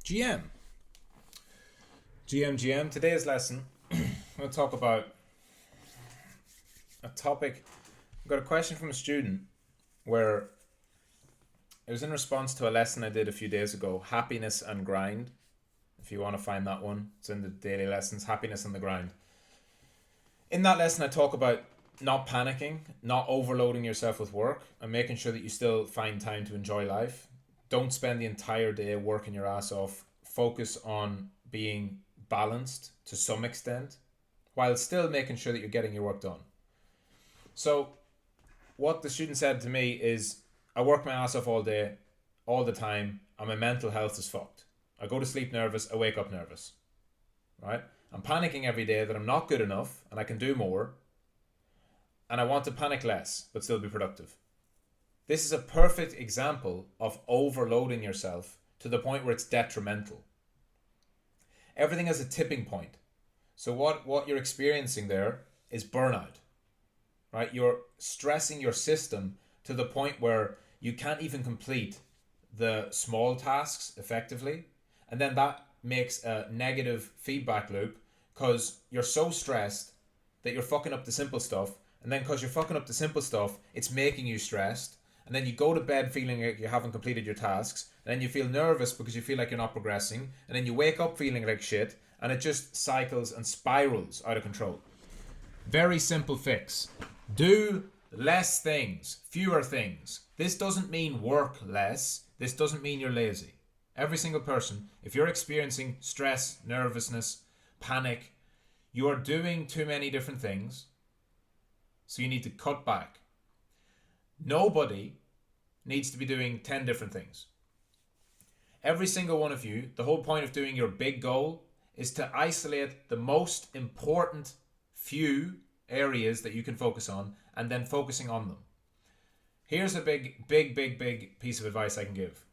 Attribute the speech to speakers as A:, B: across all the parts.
A: GM. Today's lesson, I'm going to talk about a topic. I've got a question from a student where it was in response to a lesson I did a few days ago, happiness and grind. If you want to find that one, it's in the daily lessons, happiness and the grind. In that lesson, I talk about not panicking, not overloading yourself with work, and making sure that you still find time to enjoy life. Don't spend the entire day working your ass off. Focus on being balanced to some extent, while still making sure that you're getting your work done. So, what the student said to me is, I work my ass off all day, all the time, and my mental health is fucked. I go to sleep nervous, I wake up nervous. Right? I'm panicking every day that I'm not good enough and I can do more, and I want to panic less but still be productive. This is a perfect example of overloading yourself to the point where it's detrimental. Everything has a tipping point. So what you're experiencing there is burnout. Right? You're stressing your system to the point where you can't even complete the small tasks effectively. And then that makes a negative feedback loop because you're so stressed that you're fucking up the simple stuff. And then because you're fucking up the simple stuff, it's making you stressed. And then you go to bed feeling like you haven't completed your tasks. And then you feel nervous because you feel like you're not progressing. And then you wake up feeling like shit. And it just cycles and spirals out of control. Very simple fix. Do less things, fewer things. This doesn't mean work less. This doesn't mean you're lazy. Every single person, if you're experiencing stress, nervousness, panic, you are doing too many different things. So you need to cut back. Nobody needs to be doing 10 different things. Every single one of you, the whole point of doing your big goal is to isolate the most important few areas that you can focus on and then focusing on them. Here's a big piece of advice I can give.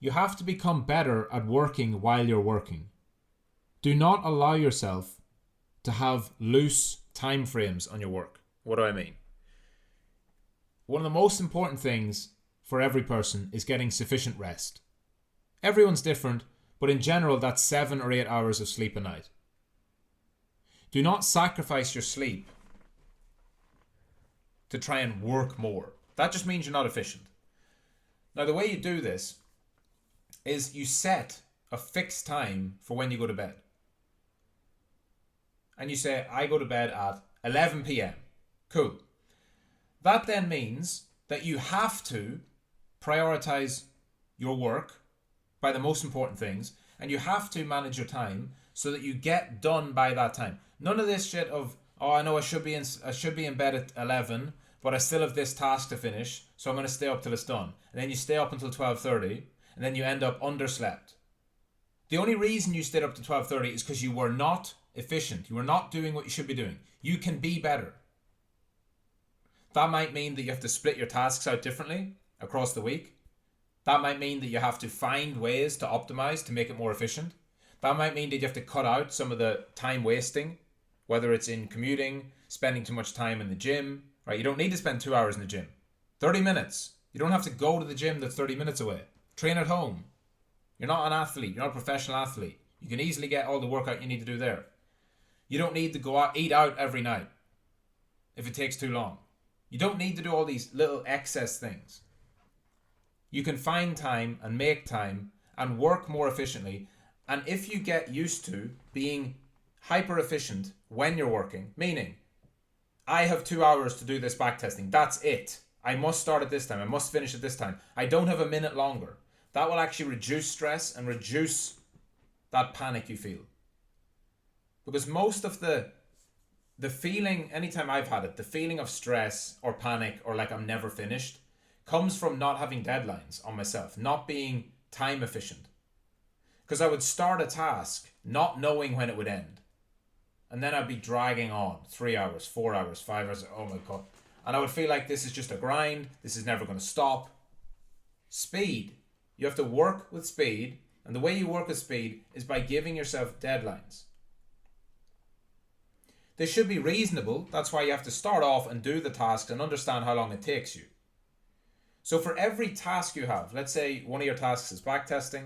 A: You have to become better at working while you're working. Do not allow yourself to have loose time frames on your work. What do I mean? One of the most important things for every person is getting sufficient rest. Everyone's different, but in general that's 7 or 8 hours of sleep a night. Do not sacrifice your sleep to try and work more. That just means you're not efficient. Now the way you do this is you set a fixed time for when you go to bed. And you say, I go to bed at 11 p.m. Cool. That then means that you have to prioritize your work by the most important things, and you have to manage your time so that you get done by that time. None of this shit of, oh, I know I should be in bed at 11, but I still have this task to finish, so I'm going to stay up till it's done. And then you stay up until 12:30, and then you end up underslept. The only reason you stayed up to 12:30 is because you were not efficient. You were not doing what you should be doing. You can be better. That might mean that you have to split your tasks out differently across the week. That might mean that you have to find ways to optimize to make it more efficient. That might mean that you have to cut out some of the time wasting, whether it's in commuting, spending too much time in the gym, right? You don't need to spend 2 hours in the gym. 30 minutes. You don't have to go to the gym that's 30 minutes away. Train at home. You're not an athlete. You're not a professional athlete. You can easily get all the workout you need to do there. You don't need to go out, eat out every night if it takes too long. You don't need to do all these little excess things. You can find time and make time and work more efficiently. And if you get used to being hyper efficient when you're working, meaning I have 2 hours to do this backtesting, that's it. I must start at this time. I must finish at this time. I don't have a minute longer. That will actually reduce stress and reduce that panic you feel. Because most of the feeling, anytime I've had it, the feeling of stress or panic or like I'm never finished comes from not having deadlines on myself, not being time efficient. Because I would start a task not knowing when it would end. And then I'd be dragging on 3 hours, 4 hours, 5 hours. Oh my God. And I would feel like this is just a grind. This is never going to stop. Speed. You have to work with speed. And the way you work with speed is by giving yourself deadlines. They should be reasonable. That's why you have to start off and do the task and understand how long it takes you. So for every task you have, let's say one of your tasks is backtesting,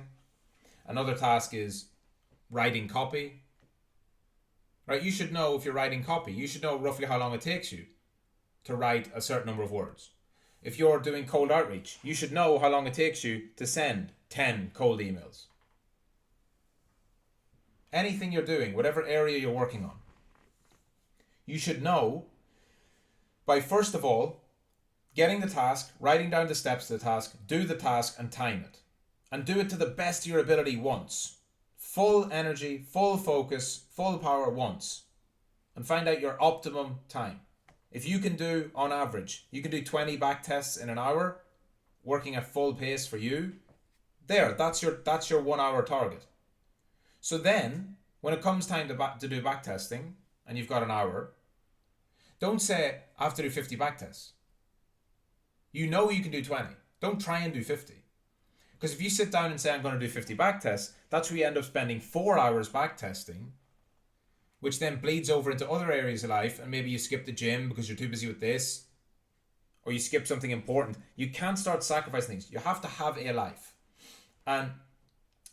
A: Another task is writing copy. Right? You should know if you're writing copy, you should know roughly how long it takes you to write a certain number of words. If you're doing cold outreach, you should know how long it takes you to send 10 cold emails. Anything you're doing, whatever area you're working on, you should know by, first of all, getting the task, writing down the steps of the task, do the task and time it. And do it to the best of your ability once. Full energy, full focus, full power once. And find out your optimum time. If you can do, on average, you can do 20 back tests in an hour, working at full pace for you, that's your 1 hour target. So then, when it comes time to do back testing, and you've got an hour, don't say, I have to do 50 back tests. You know you can do 20. Don't try and do 50. Because if you sit down and say, I'm going to do 50 back tests, that's where you end up spending 4 hours back testing, which then bleeds over into other areas of life, and maybe you skip the gym because you're too busy with this, or you skip something important. You can't start sacrificing things. You have to have a life. And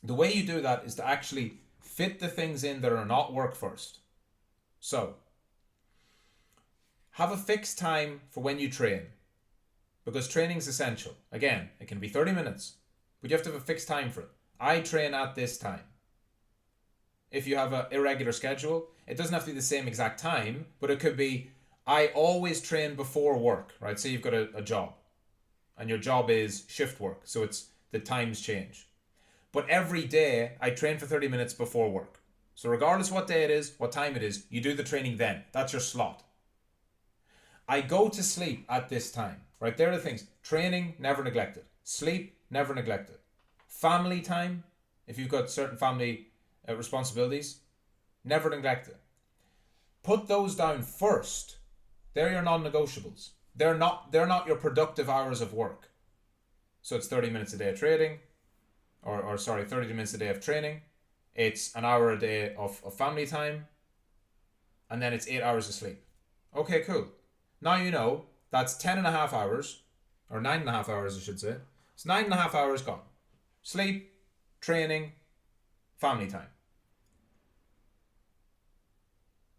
A: the way you do that is to actually fit the things in that are not work first. So, have a fixed time for when you train, because training is essential. Again, it can be 30 minutes, but you have to have a fixed time for it. I train at this time. If you have an irregular schedule, it doesn't have to be the same exact time, but it could be, I always train before work, right? So you've got a job, and your job is shift work, so it's the times change. But every day, I train for 30 minutes before work. So regardless what day it is, what time it is, you do the training then. That's your slot. I go to sleep at this time, right? There are the things. Training, never neglected. Sleep, never neglected. Family time, if you've got certain family responsibilities, never neglect it. Put those down first. They're your non-negotiables. They're not your productive hours of work. So it's 30 minutes a day of trading, or 30 minutes a day of training. It's an hour a day of family time, and then it's 8 hours of sleep. Okay, cool. Now you know that's 10.5 hours, or 9.5 hours I should say. It's 9.5 hours gone. Sleep, training, family time.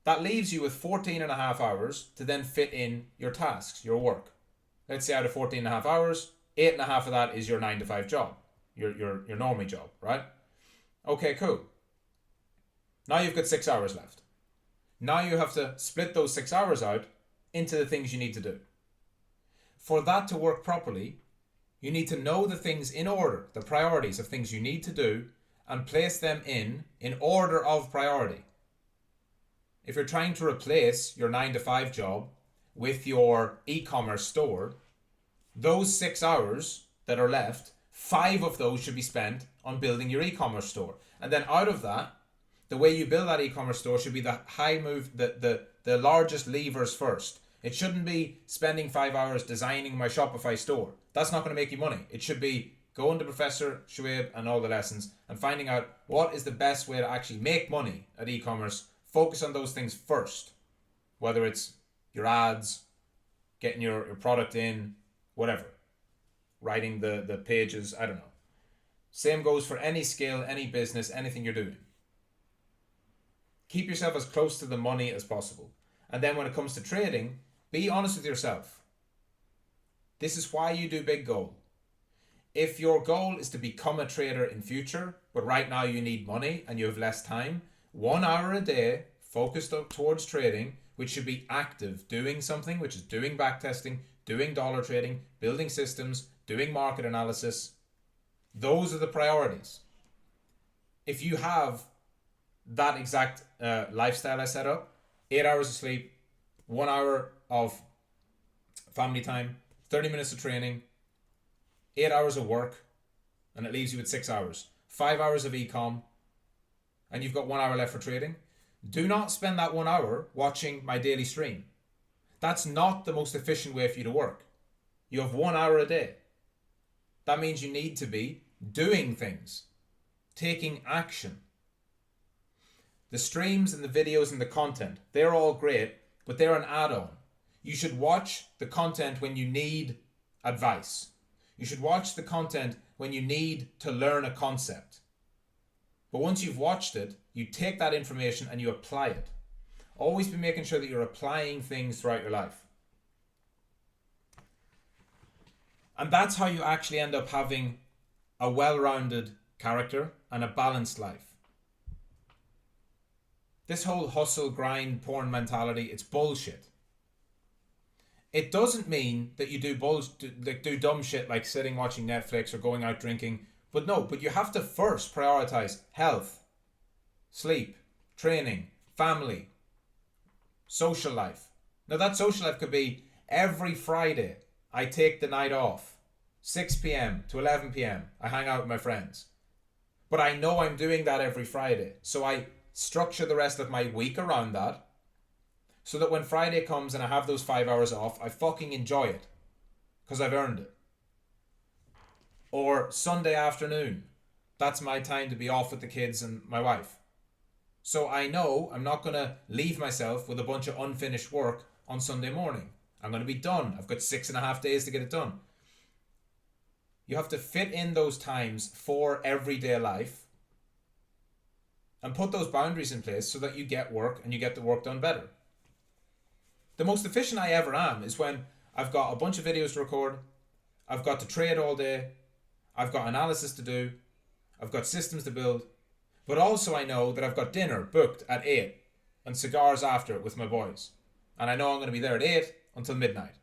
A: That leaves you with 14.5 hours to then fit in your tasks, your work. Let's say out of 14.5 hours, 8.5 of that is your 9 to 5 job, your normie job, right? Okay, cool. Now you've got 6 hours left. Now you have to split those 6 hours out into the things you need to do. For that to work properly, you need to know the things in order, the priorities of things you need to do, and place them in order of priority. If you're trying to replace your 9 to 5 job with your e-commerce store, those 6 hours that are left, 5 of those should be spent on building your e-commerce store. And then out of that, the way you build that e-commerce store should be the largest levers first. It shouldn't be spending 5 hours designing my Shopify store. That's not going to make you money. It should be going to Professor Shuaib and all the lessons and finding out what is the best way to actually make money at e-commerce. Focus on those things first. Whether it's your ads, getting your product in, whatever. Writing the pages, I don't know. Same goes for any skill, any business, anything you're doing. Keep yourself as close to the money as possible. And then when it comes to trading, be honest with yourself. This is why you do Big Goal. If your goal is to become a trader in future, but right now you need money and you have less time, 1 hour a day focused towards trading, which should be active, doing something, which is doing backtesting, doing dollar trading, building systems, doing market analysis. Those are the priorities. If you have that exact lifestyle I set up, 8 hours of sleep, 1 hour of family time, 30 minutes of training, 8 hours of work, and it leaves you with 6 hours. 5 hours of e-com, and you've got 1 hour left for trading. Do not spend that 1 hour watching my daily stream. That's not the most efficient way for you to work. You have 1 hour a day. That means you need to be doing things, taking action. The streams and the videos and the content, they're all great, but they're an add-on. You should watch the content when you need advice. You should watch the content when you need to learn a concept. But once you've watched it, you take that information and you apply it. Always be making sure that you're applying things throughout your life. And that's how you actually end up having a well-rounded character and a balanced life. This whole hustle, grind, porn mentality, it's bullshit. It doesn't mean that you do dumb shit like sitting watching Netflix or going out drinking. But you have to first prioritize health, sleep, training, family, social life. Now that social life could be every Friday I take the night off, 6 p.m. to 11 p.m. I hang out with my friends. But I know I'm doing that every Friday. So I structure the rest of my week around that, so that when Friday comes and I have those 5 hours off, I fucking enjoy it. Because I've earned it. Or Sunday afternoon, that's my time to be off with the kids and my wife. So I know I'm not going to leave myself with a bunch of unfinished work on Sunday morning. I'm going to be done. I've got 6.5 days to get it done. You have to fit in those times for everyday life and put those boundaries in place so that you get work and you get the work done better. The most efficient I ever am is when I've got a bunch of videos to record, I've got to trade all day, I've got analysis to do, I've got systems to build, but also I know that I've got dinner booked at 8 and cigars after it with my boys. And I know I'm going to be there at 8 until midnight.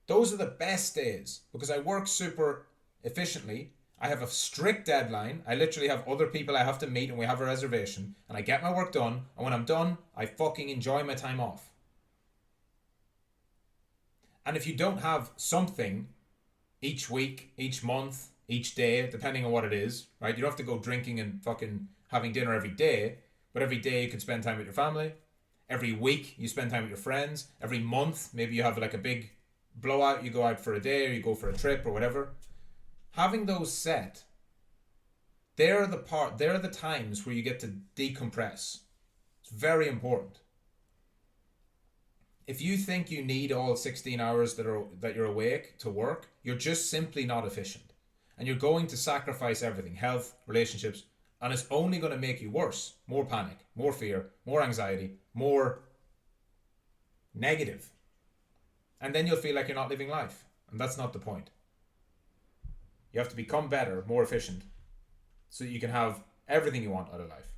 A: Those are the best days because I work super efficiently. I have a strict deadline. I literally have other people I have to meet and we have a reservation. And I get my work done. And when I'm done, I fucking enjoy my time off. And if you don't have something each week, each month, each day, depending on what it is, right? You don't have to go drinking and fucking having dinner every day. But every day you can spend time with your family. Every week you spend time with your friends. Every month, maybe you have like a big blowout. You go out for a day or you go for a trip or whatever. Having those set, they're the times where you get to decompress. It's very important. If you think you need all 16 hours that you're awake to work, you're just simply not efficient. And you're going to sacrifice everything, health, relationships, and it's only going to make you worse. More panic, more fear, more anxiety, more negative. And then you'll feel like you're not living life. And that's not the point. You have to become better, more efficient, so that you can have everything you want out of life.